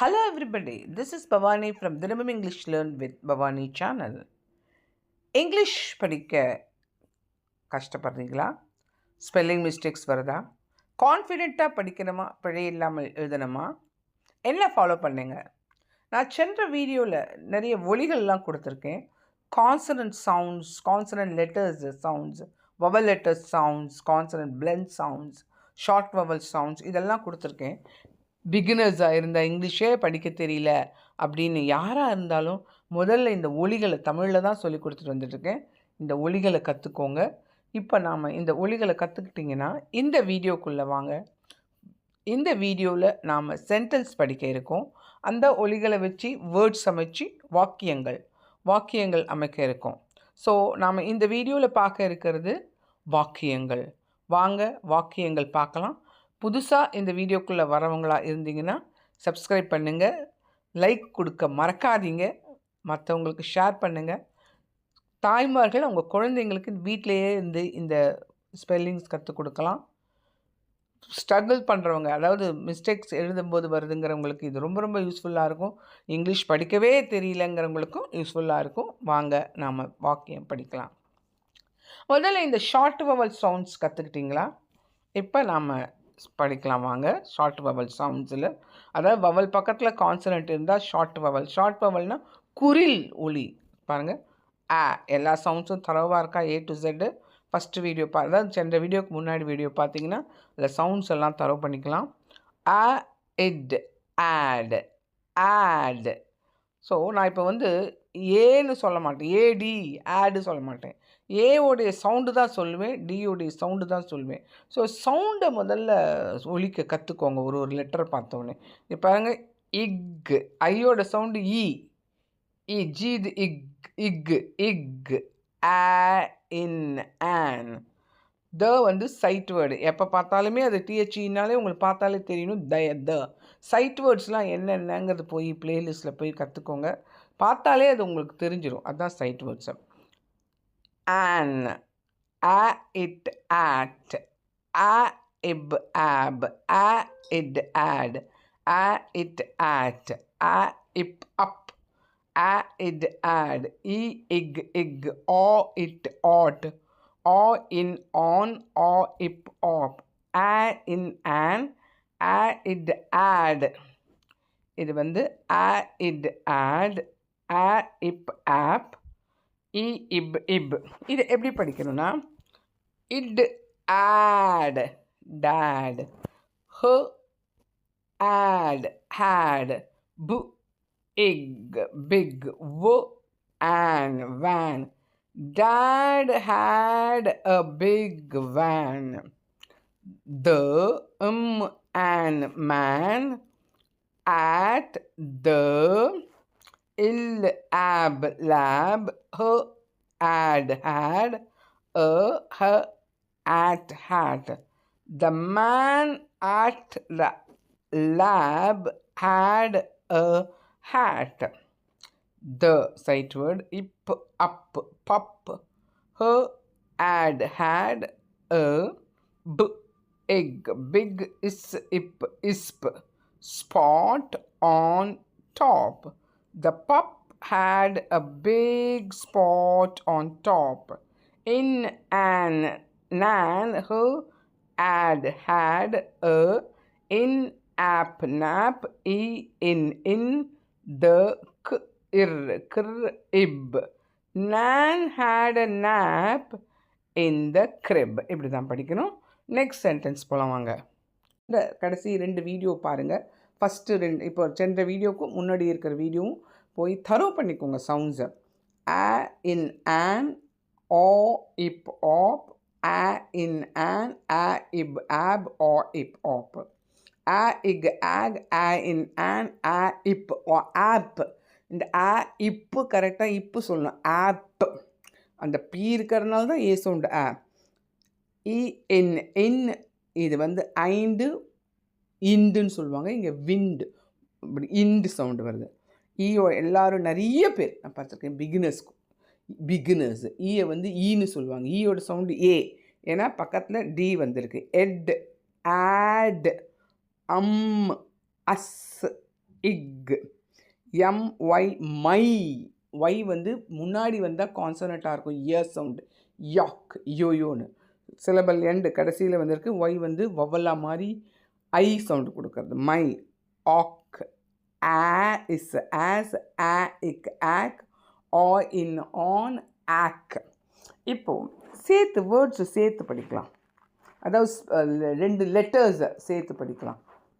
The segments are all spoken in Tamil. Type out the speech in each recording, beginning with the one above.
Hello everybody, this is Bhavani from Dinamum English Learn with Bhavani channel. English படிக்க கஷ்டப்படுறீங்களா? ஸ்பெல்லிங் மிஸ்டேக்ஸ் வருதா? கான்ஃபிடெண்ட்டாக படிக்கணுமா, பிழை இல்லாமல் எழுதணுமா? என்ன ஃபாலோ பண்ணுங்க? நான் சென்ற வீடியோவில் நிறைய ஒலிகள்லாம் கொடுத்துருக்கேன். Consonant sounds, consonant letters sounds, vowel letters sounds, consonant blend sounds, short vowel sounds இதெல்லாம் கொடுத்துருக்கேன். பிகினர்ஸாக இருந்தால் இங்கிலீஷே படிக்க தெரியல அப்படின்னு யாராக இருந்தாலும் முதல்ல இந்த ஒலிகளை தமிழில் தான் சொல்லி கொடுத்துட்டு வந்துட்டுருக்கேன். இந்த ஒலிகளை கற்றுக்கோங்க. இப்போ நாம் இந்த ஒலிகளை கற்றுக்கிட்டிங்கன்னா இந்த வீடியோக்குள்ளே வாங்க. இந்த வீடியோவில் நாம் சென்டென்ஸ் படிக்க இருக்கோம். அந்த ஒலிகளை வச்சு வேர்ட்ஸ் அமைச்சு வாக்கியங்கள் அமைக்க இருக்கோம். ஸோ நாம் இந்த வீடியோவில் பார்க்க இருக்கிறது வாக்கியங்கள். வாங்க வாக்கியங்கள் பார்க்கலாம். புதுசாக இந்த வீடியோக்குள்ளே வரவங்களாக இருந்தீங்கன்னா சப்ஸ்கிரைப் பண்ணுங்கள், லைக் கொடுக்க மறக்காதீங்க, மற்றவங்களுக்கு ஷேர் பண்ணுங்கள். தாய்மார்கள் அவங்க குழந்தைங்களுக்கு வீட்டிலையே இருந்து இந்த ஸ்பெல்லிங்ஸ் கற்றுக் கொடுக்கலாம். ஸ்ட்ரகிள் பண்ணுறவங்க, அதாவது மிஸ்டேக்ஸ் எழுதும்போது வருதுங்கிறவங்களுக்கு இது ரொம்ப ரொம்ப யூஸ்ஃபுல்லாக இருக்கும். இங்கிலீஷ் படிக்கவே தெரியலங்கிறவங்களுக்கும் யூஸ்ஃபுல்லாக இருக்கும். வாங்க நாம் வாக்கியம் படிக்கலாம். முதல்ல இந்த ஷார்ட் வவல் சவுண்ட்ஸ் கற்றுக்கிட்டிங்களா? இப்போ நாம் படிக்கலாம் வாங்க. ஷார்ட் வவல் சவுண்ட்ஸில், அதாவது வவல் பக்கத்தில் கான்சனன்ட் இருந்தால் ஷார்ட் வவல்னால் குரில் ஒலி. பாருங்கள், எல்லா சவுண்ட்ஸும் தரவாக இருக்கா A to Z. First video அதாவது சென்ற வீடியோக்கு முன்னாடி வீடியோ பார்த்தீங்கன்னா அதில் சவுண்ட்ஸ் எல்லாம் தரவு பண்ணிக்கலாம். It, add. ஸோ நான் இப்போ ஏன்னு சொல்ல மாட்டேன், ஏடி ஆடு சொல்ல மாட்டேன். ஏவோடைய சவுண்டு தான் சொல்லுவேன், டியோடைய சவுண்டு தான் சொல்லுவேன். ஸோ சவுண்டை முதல்ல ஒலிக்க கற்றுக்கோங்க. ஒரு லெட்டரை பார்த்தோன்னே இப்போ பாருங்கள், இக், ஐயோட சவுண்டு ஜி, இது இக், ஆன். The side word. எப்போ பார்த்தாலுமே அது டிஹெச்இனாலே உங்களுக்கு பார்த்தாலே தெரியணும். த சைட் வேர்ட்ஸ்லாம் என்னென்னங்கிறது போய் ப்ளேலிஸ்ட்டில் போய் கற்றுக்கோங்க. பார்த்தாலே அது உங்களுக்கு தெரிஞ்சிடும். அதுதான் sight words. An, it, at, ip, op, it, at, it, at, ip, up, it, at, ik, it, at, in, on, ip, op, in, an, id, add. இது id, add, ip, app, ib. இது எப்படி படிக்கணும்னா, id, add, dad, add, had, big, an, van. Dad had a big van. The and man at the lab had her hat. The man at the lab had a hat. The sight word, ip, up, pup, had a egg, big, ip, isp, spot on top. The pup had a big spot on top. In an nan, who had a in app, nap, in the kr, ib. Nan had a nap in the crib. இப்படி தான் படிக்கணும். நெக்ஸ்ட் சென்டென்ஸ் போகலாம் வாங்க. இந்த கடைசி 2 வீடியோ பாருங்கள். ஃபஸ்ட்டு 2, இப்போ சென்ற வீடியோக்கும் முன்னாடி இருக்கிற வீடியோவும் போய் தரவு பண்ணிக்கோங்க சவுண்ட்ஸை. இன், ஆன், இப், ஆப், இன், ஆன், இப், ஆப், இப், ஆப், இக், ஆக், இன், ஆன், இப், ஆப். இந்த இப்பு கரெக்டாக இப்பு சொல்லணும். ஆப், அந்த பி இருக்கிறதுனால தான் ஏ சவுண்டு. இன், இது ஐந்து, இண்டுன்னு சொல்லுவாங்க. இங்கே விண்டு, இப்படி இண்டு சவுண்டு வருது. ஈயோ எல்லோரும் நிறைய பேர் நான் பார்த்துருக்கேன். பிகினர்ஸ் ஈயை ஈன்னு சொல்லுவாங்க. ஈயோட சவுண்டு ஏ, ஏன்னா பக்கத்தில் டி வந்திருக்கு. எட், ஆட், அஸ், இக். my my. y வந்து முன்னாடி வந்தால் கான்சனட்டாக இருக்கும், இயர் சவுண்டு. யாக் யோயோன்னு சிலபல் எண்டு கடைசியில் வந்திருக்கு. y வந்து வவலா மாதிரி ஐ சவுண்டு கொடுக்கறது. மை. ஆக். Is as. இக் ஆக். இன் ஆன் ஆக். இப்போது சேர்த்து வேர்ட்ஸு சேர்த்து படிக்கலாம். அதாவது 2 லெட்டர்ஸை சேர்த்து படிக்கலாம்.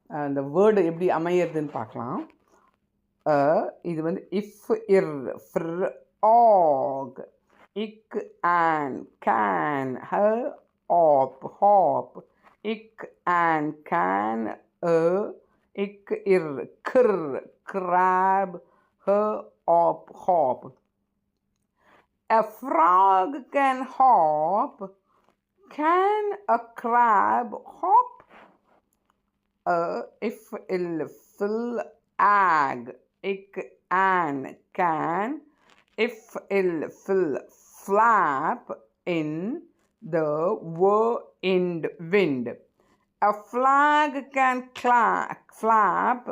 அந்த வேர்டு எப்படி அமையிறதுன்னு பார்க்கலாம். இது வந்து இஃப் இர் ஃப்ர் ஆக் இக் ஆன் கேன் ஹ ஆப் ஹாப் இக் ஆன் கேன் இக் இர் கிர் கிராப் ஹ ஆப் hop. A frog can hop. Can a crab hop? If ill fill ag ik an can. If ill fill flap in the wind. A flag can flap.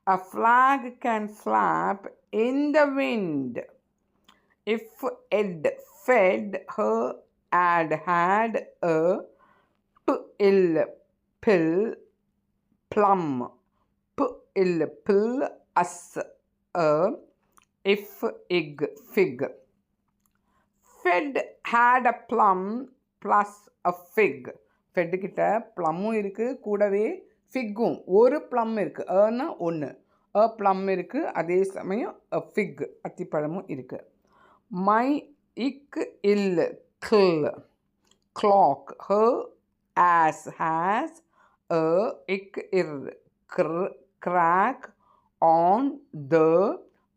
A flag can flap in the wind. If Ed fed her had a ill pill plum. Ill pill us a. If ig fig. Fed had a plum plus a fig. Fed கிட்ட ப்ளம்மும் இருக்குது, கூடவே ஃபிக்கும். ஒரு ப்ளம் இருக்குது, ஏன்னா ஒன்று. ப்ளம் இருக்குது, அதே சமயம் ஃபிக் அத்திப்பழமும் இருக்குது. My ik ill kill clock. Her ass has a ik ir crack on the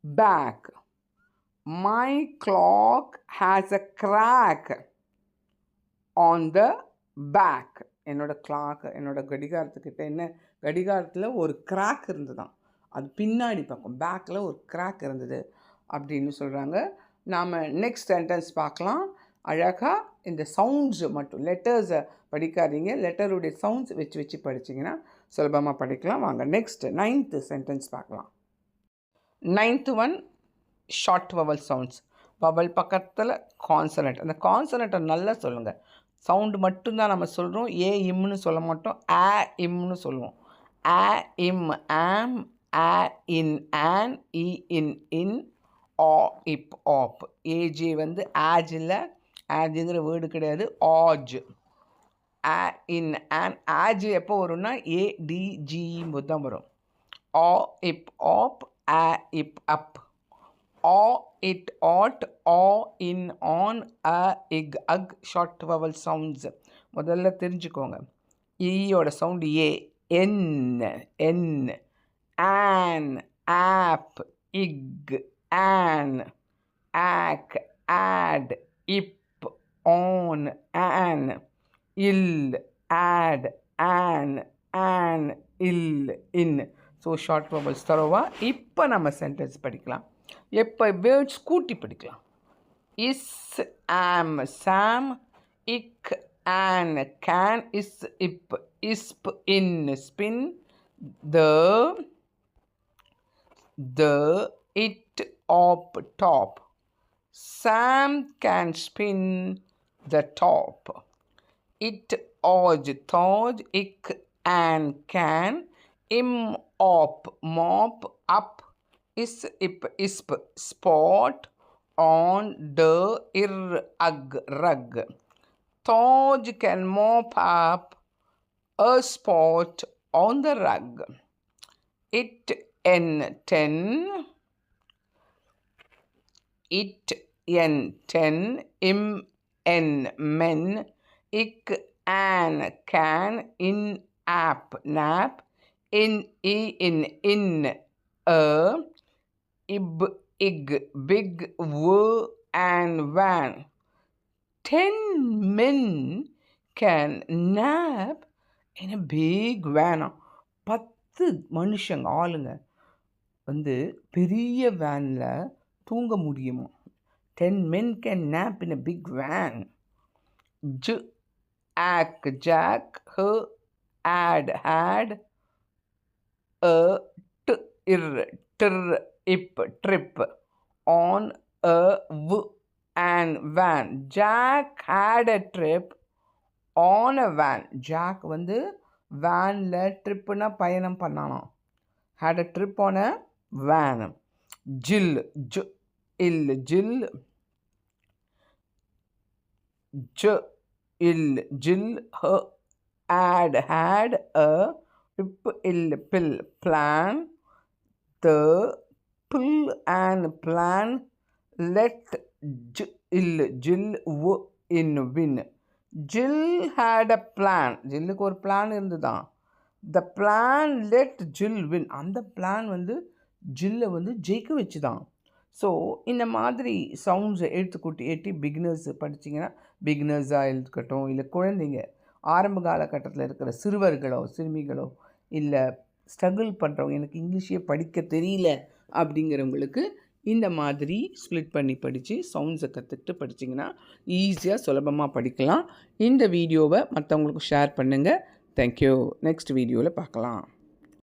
back. My clock has a crack on the back. என்னோட கிளாக், என்னோட கடிகாரத்துக்கிட்ட என்ன, கடிகாரத்தில் ஒரு கிராக் இருந்ததுதான், அது பின்னாடி பக்கம் பேக்கில் ஒரு கிராக் இருந்தது அப்படின்னு சொல்கிறாங்க. நாம் நெக்ஸ்ட் சென்டென்ஸ் பார்க்கலாம். அழகாக இந்த சவுண்ட்ஸு மட்டும், லெட்டர்ஸை படிக்காதீங்க, லெட்டருடைய சவுண்ட்ஸ் வச்சு படிச்சிங்கன்னா சுலபமாக படிக்கலாம். வாங்க நெக்ஸ்ட் 9th சென்டென்ஸ் பார்க்கலாம். 9th one short vowel sounds. Vowel பக்கத்தில் கான்சனட். அந்த கான்சனட்டை நல்லா சொல்லுங்கள். சவுண்டு மட்டும்தான் நம்ம சொல்கிறோம், இம்னு சொல்ல மாட்டோம், இம்னு சொல்லுவோம். இம் ஆம், இன் ஆன், இன் இப் ஆப். ஏஜே வந்து ஆஜ் இல்லை, ஆஜுங்கிற வேர்டு கிடையாது, ஆஜ். இன் ஆன். ஆஜ் எப்போ வரும்னா ADGE போது தான் வரும். இப் ஆப், இப் up. It add, in on, இக் அக். ஷார்ட் வவல் சவுண்ட்ஸ் முதல்ல தெரிஞ்சுக்கோங்க. ஈயோட சவுண்டு என், ஆன், ஆப், இக், an, ack, add, ip, on, an, ill, add, an, ill, in. So short vowels தரோவா. இப்போ நம்ம சென்டென்ஸ் படிக்கலாம். எப்போ வேர்ட்ஸ் கூட்டி படிக்கலாம். இஸ் ஆம் சாம், இக் ஆன் can, is ip isp in spin, the it op top. Sam can spin the top. It toj, ik and can, im op mop up, is ip isp spot on the rug. Toj can mop up a spot on the rug. It en 10. It en 10, im en men, ik an can, in app nap, in ib ig big, and van. 10 men can nap in a big van. 10 மனுஷங்க ஆளுங்க வந்து பெரிய வேனில் தூங்க முடியுமா? 10 men can nap in a big van. Jack, had, ir, tir, ip, trip. On a and van. Jack had a trip on a van. Jack வந்து வேனில் ட்ரிப்புனா பயணம் பண்ணானோ. had a trip on a van. Jill, Jill, Jill had a pill plan the pull and plan let Jill win. Jill had a plan. ஜில்லுக்கு ஒரு பிளான் இருந்துதான். The plan let Jill win. அந்த பிளான் வந்து ஜில்லை வந்து ஜெயிக்க வச்சு தான். ஸோ இந்த மாதிரி சவுண்ட்ஸை ஏற்றி பிகினர்ஸ் படிச்சிங்கன்னா, பிகினர்ஸாக இருக்கட்டும், இல்லை குழந்தைங்க ஆரம்ப காலகட்டத்தில் இருக்கிற சிறுவர்களோ சிறுமிகளோ, இல்லை ஸ்ட்ரகிள் பண்ணுறவங்க, எனக்கு இங்கிலீஷே படிக்க தெரியல அப்படிங்கிறவங்களுக்கு இந்த மாதிரி ஸ்ப்ளிட் பண்ணி படித்து சவுண்ட்ஸை கற்றுக்கிட்டு படிச்சிங்கன்னா ஈஸியாக சுலபமாக படிக்கலாம். இந்த வீடியோவை மற்றவங்களுக்கு ஷேர் பண்ணுங்கள். தேங்க்யூ. நெக்ஸ்ட் வீடியோவில் பார்க்கலாம்.